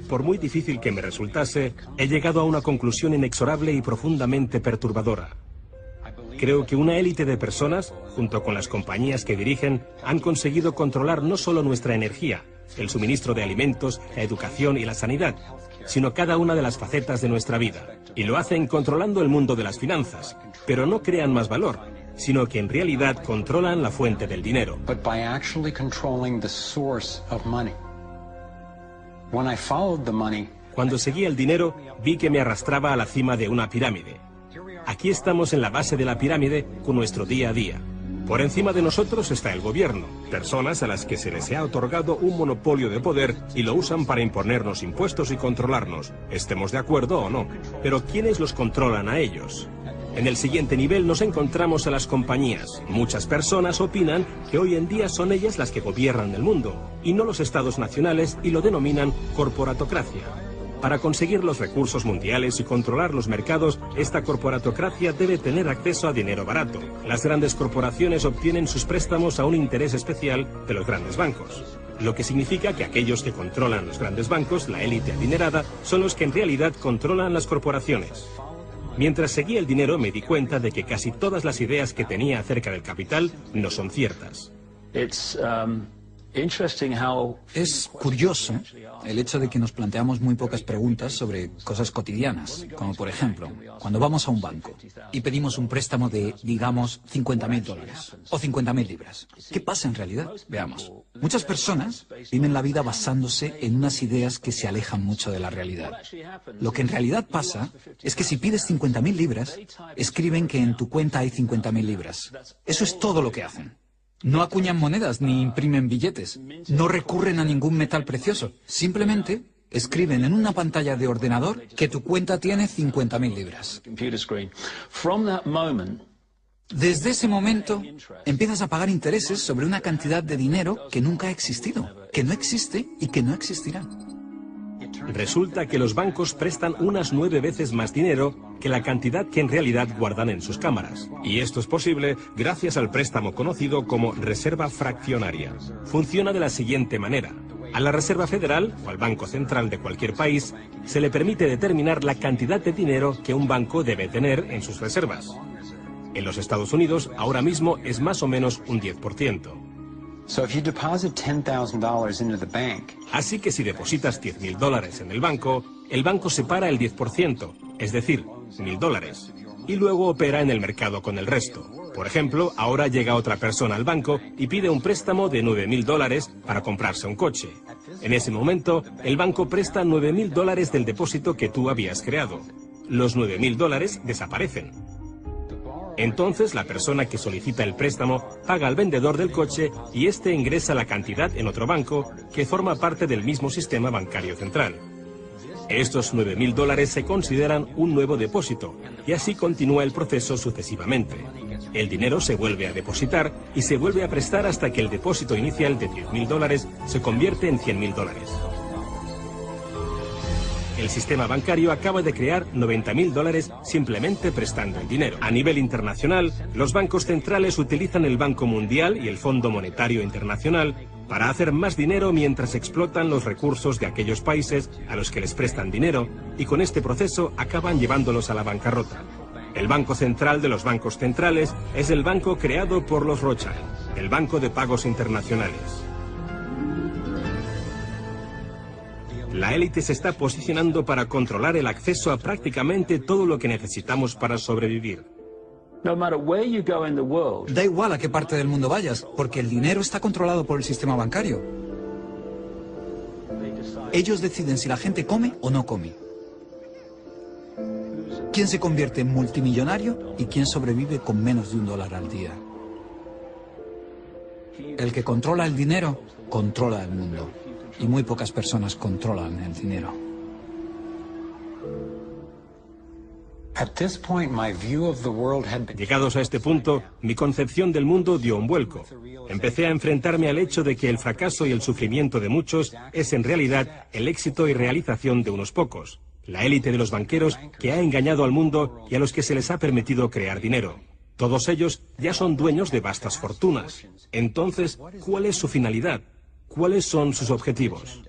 Por muy difícil que me resultase, he llegado a una conclusión inexorable y profundamente perturbadora. Creo que una élite de personas, junto con las compañías que dirigen, han conseguido controlar no solo nuestra energía, el suministro de alimentos, la educación y la sanidad, sino cada una de las facetas de nuestra vida. Y lo hacen controlando el mundo de las finanzas, pero no crean más valor, sino que en realidad controlan la fuente del dinero. Cuando seguía el dinero, vi que me arrastraba a la cima de una pirámide. Aquí estamos en la base de la pirámide con nuestro día a día. Por encima de nosotros está el gobierno, personas a las que se les ha otorgado un monopolio de poder y lo usan para imponernos impuestos y controlarnos, estemos de acuerdo o no. Pero ¿quiénes los controlan a ellos? En el siguiente nivel nos encontramos a las compañías. Muchas personas opinan que hoy en día son ellas las que gobiernan el mundo, y no los estados nacionales, y lo denominan corporatocracia. Para conseguir los recursos mundiales y controlar los mercados, esta corporatocracia debe tener acceso a dinero barato. Las grandes corporaciones obtienen sus préstamos a un interés especial de los grandes bancos. Lo que significa que aquellos que controlan los grandes bancos, la élite adinerada, son los que en realidad controlan las corporaciones. Mientras seguía el dinero me di cuenta de que casi todas las ideas que tenía acerca del capital no son ciertas. Es curioso el hecho de que nos planteamos muy pocas preguntas sobre cosas cotidianas, como por ejemplo, cuando vamos a un banco y pedimos un préstamo de, digamos, $50.000 o 50.000 libras. ¿Qué pasa en realidad? Veamos. Muchas personas viven la vida basándose en unas ideas que se alejan mucho de la realidad. Lo que en realidad pasa es que si pides 50.000 libras, escriben que en tu cuenta hay 50.000 libras. Eso es todo lo que hacen. No acuñan monedas ni imprimen billetes. No recurren a ningún metal precioso. Simplemente escriben en una pantalla de ordenador que tu cuenta tiene 50.000 libras. Desde ese momento empiezas a pagar intereses sobre una cantidad de dinero que nunca ha existido, que no existe y que no existirá. Resulta que los bancos prestan unas 9 veces más dinero que la cantidad que en realidad guardan en sus cámaras. Y esto es posible gracias al préstamo conocido como reserva fraccionaria. Funciona de la siguiente manera. A la Reserva Federal, o al Banco Central de cualquier país, se le permite determinar la cantidad de dinero que un banco debe tener en sus reservas. En los Estados Unidos, ahora mismo es más o menos un 10%. Así que si depositas $10.000 en el banco separa el 10%, es decir, $1.000, y luego opera en el mercado con el resto. Por ejemplo, ahora llega otra persona al banco y pide un préstamo de $9.000 para comprarse un coche. En ese momento, el banco presta $9.000 del depósito que tú habías creado. Los $9.000 desaparecen. Entonces la persona que solicita el préstamo paga al vendedor del coche y éste ingresa la cantidad en otro banco que forma parte del mismo sistema bancario central. Estos $9.000 se consideran un nuevo depósito y así continúa el proceso sucesivamente. El dinero se vuelve a depositar y se vuelve a prestar hasta que el depósito inicial de $10.000 se convierte en $100.000. El sistema bancario acaba de crear $90.000 simplemente prestando el dinero. A nivel internacional, los bancos centrales utilizan el Banco Mundial y el Fondo Monetario Internacional para hacer más dinero mientras explotan los recursos de aquellos países a los que les prestan dinero y con este proceso acaban llevándolos a la bancarrota. El Banco Central de los bancos centrales es el banco creado por los Rothschild, el Banco de Pagos Internacionales. La élite se está posicionando para controlar el acceso a prácticamente todo lo que necesitamos para sobrevivir. Da igual a qué parte del mundo vayas, porque el dinero está controlado por el sistema bancario. Ellos deciden si la gente come o no come. ¿Quién se convierte en multimillonario y quién sobrevive con menos de $1 al día? El que controla el dinero, controla el mundo. Y muy pocas personas controlan el dinero. Llegados a este punto, mi concepción del mundo dio un vuelco. Empecé a enfrentarme al hecho de que el fracaso y el sufrimiento de muchos es en realidad el éxito y realización de unos pocos. La élite de los banqueros que ha engañado al mundo y a los que se les ha permitido crear dinero. Todos ellos ya son dueños de vastas fortunas. Entonces, ¿cuál es su finalidad? ¿Cuáles son sus objetivos?